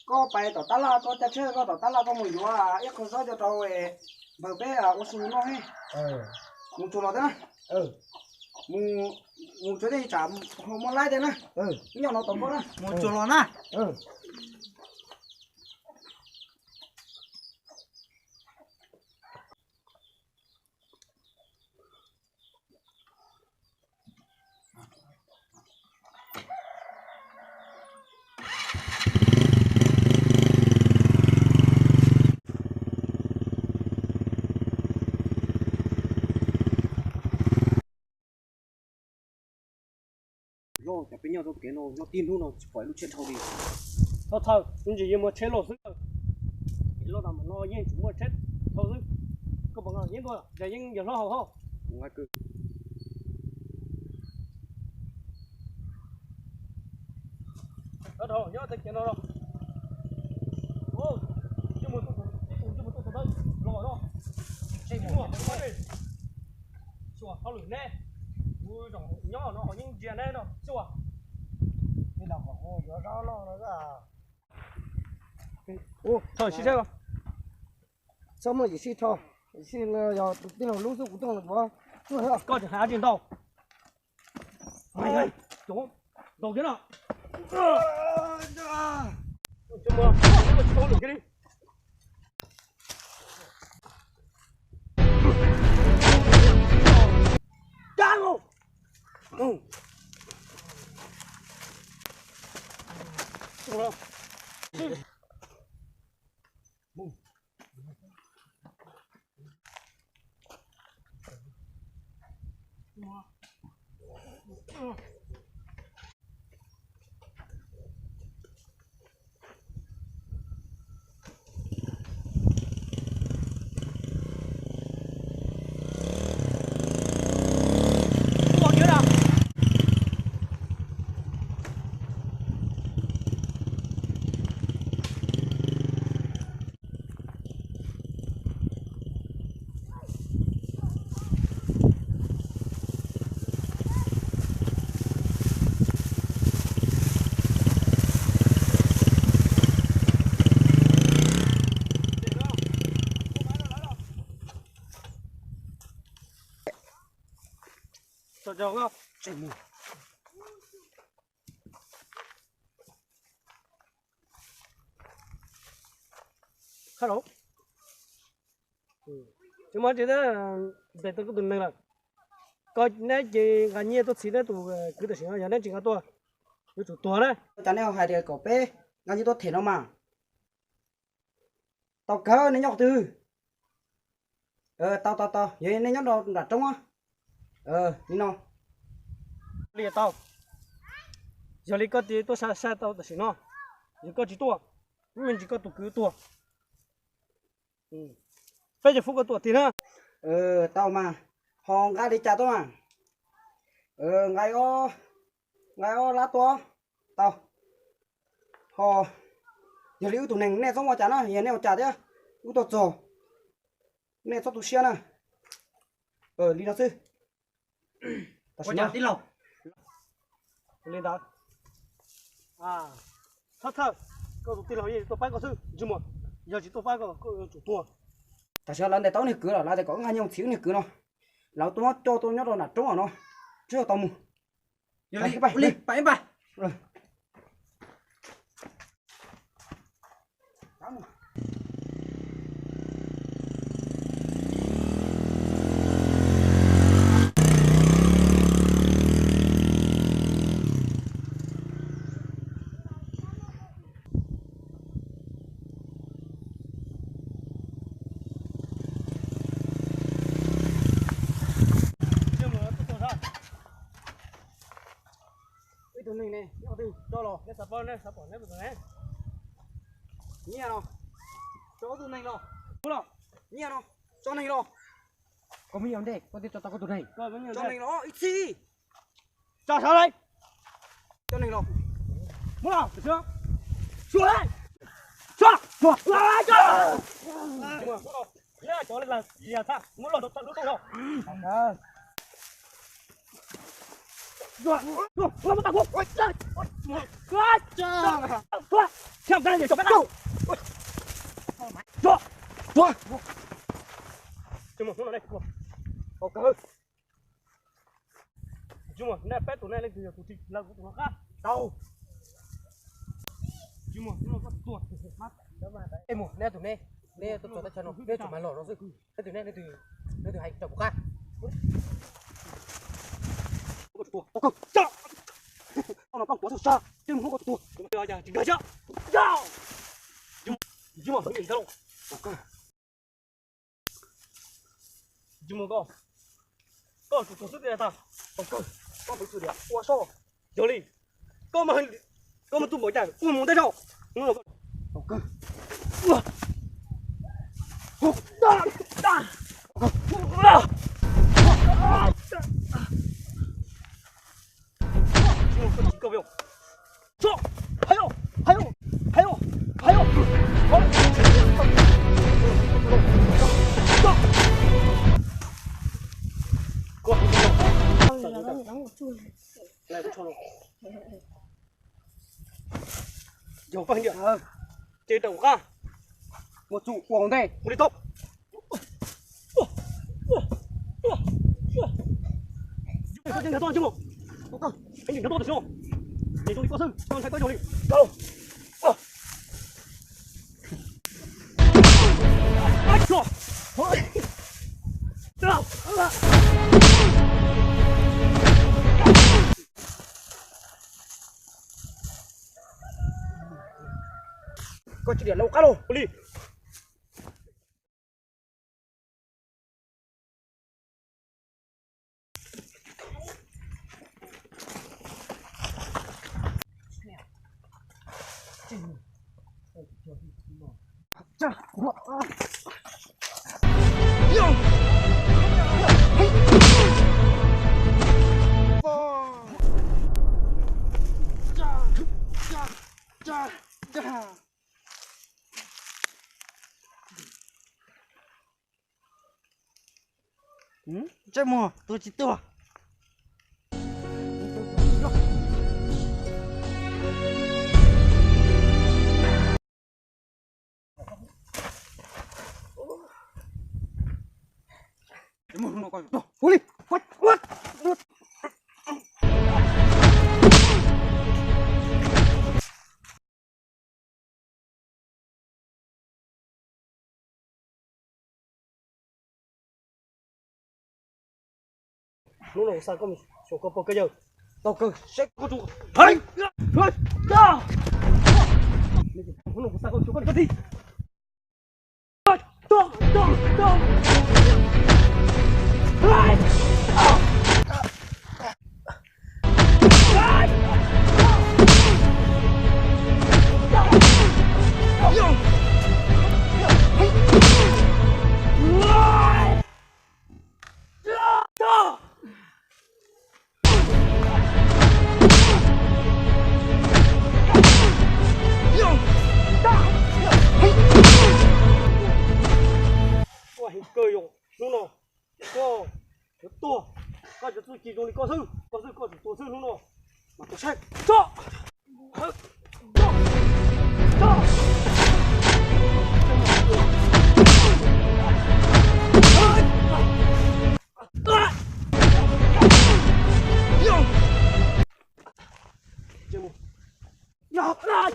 có phải tao ta la có chắc chưa có tao ta la có mùi dùa à ít con sói cho tao về bờ bé à ô xin nó hết mù chuột đó mù mù chỗ đây chả không muốn lái đây nè nhau nó tổng có đó mù chuột nè rồi chả biết nhau đâu cái nó tin luôn nó khỏi lúc chuyện thâu đi nó thâu nhưng chỉ một chế lột cái lột nào mà nó yên chúng một chết thâu chứ có bằng nào yên thôi để yên giờ nó hầu không ngoài cứ đó thôi nhớ tới cái nó đâu ô chứ một tụt đây rồi đó chạy mua đi xua thâu lửng nè ui dòng nhỏ nó những chuyện này nó xua đi làm hồ nó ra nó ra ô thôi xí xe không sao mà chỉ thôi xin là giờ tin là lúc trước cũng không được bao có thể hạ trên tàu mày ơi chúng đầu kia nào chúng mơ nó chỉ có được cái đi đang không chào không chạy mù hello chúng mà chỉ là để tôi có tuần này là coi nãy chỉ gần như tôi xí đấy tụ cứ tôi xí nó giờ nãy chỉ có tôi chủ tua đấy cho nên hai đứa có bé ngay như tôi thấy nó mà tao cỡ nên nhóc từ tao vậy nên nhóc nó đặt trong á đi nó liền tao giờ đi có tí tôi sai tao tôi xí nó giờ có chỉ tua mình chỉ có tụ cứ tua phải chỉ phục cái tua tí nữa tao mà hòn ga đi chả tôi mà ngày o lá tua tao họ giờ lưu tụi này nè xong rồi chả nó giờ nè chả thế u tụt rồi nè sao tụi xe nè đi nào sư tao chả tí lâu lên đó thật có tụi tí lâu gì tôi phải có sư chứ mà giờ chỉ tôi phải có chủ tua ta sẽ lần này tao này cứ là lại có ngay nhau xíu này cứ nó lão tôi cho tôi nhớ rồi là trống ở nó chưa tao mù giờ đi bảy rồi tụi mình này nhau từ cho lo cái sập này một cái nhẹ nó cho tụi mình lo đúng không nhẹ nó cho mình lo có mấy vấn đề có thể cho tao có tụi này cho mình lo ít xí cho sao đây cho mình lo muốn nào được chưa xuống đây xuống lại cho lên là gì à sao muốn lo được đâu Rồi, rồi, nó bắt tao. Ôi trời. Ôi trời. Thôi, theo cái này để cho bắt đầu. Rồi. Rồi. Chúng nó đây. Ok. Chúng nó pet tụi này lên từ tụi chị là tụi nó khác. Đâu. Chúng nó có tuột mắt. Em một nè tụi nè tôi cho ta chân nó nè tụi mày lỏ nó rồi nè tụi nè từ hành chồng của ca Ok, chào. Ông nó con quá sao? Chứ không có tuột. Giờ giờ chỉ đợi chưa? Chào. Chúng mà phải sao? Ok. Chúng con. Con tụi sức đi ta. Ok. Con phải xử lý. Quá sao? Giờ đi. Con mà tụi bỏ chạy, muốn tay sao? Nó ok.各位，走，还有，过，来不错了，有放点，这等我một trụ quòng đây. đi top. Có trên cái to chứ một. Ok, anh nhìn cái to được chưa? Nhìn tôi đi có sư, con thấy có nhiều đi. Go. Ai rồi? Đâu? Có chuyện điện lâu cá đâu. Đi. Chà, chơi mùa tôi chỉ tua huli, what? Lúc nào sang có mình số có poker giờ. Tao cơ sẽ có trụ. Hey! Hey! Go! Lúc nào sang có số có đi. Go! Hey! Cười rồi, lúc nào, tua, coi cho tôi chỉ dùng đi có sư tua sư lúc nào, mà tôi sách, cho, Nhọc lại.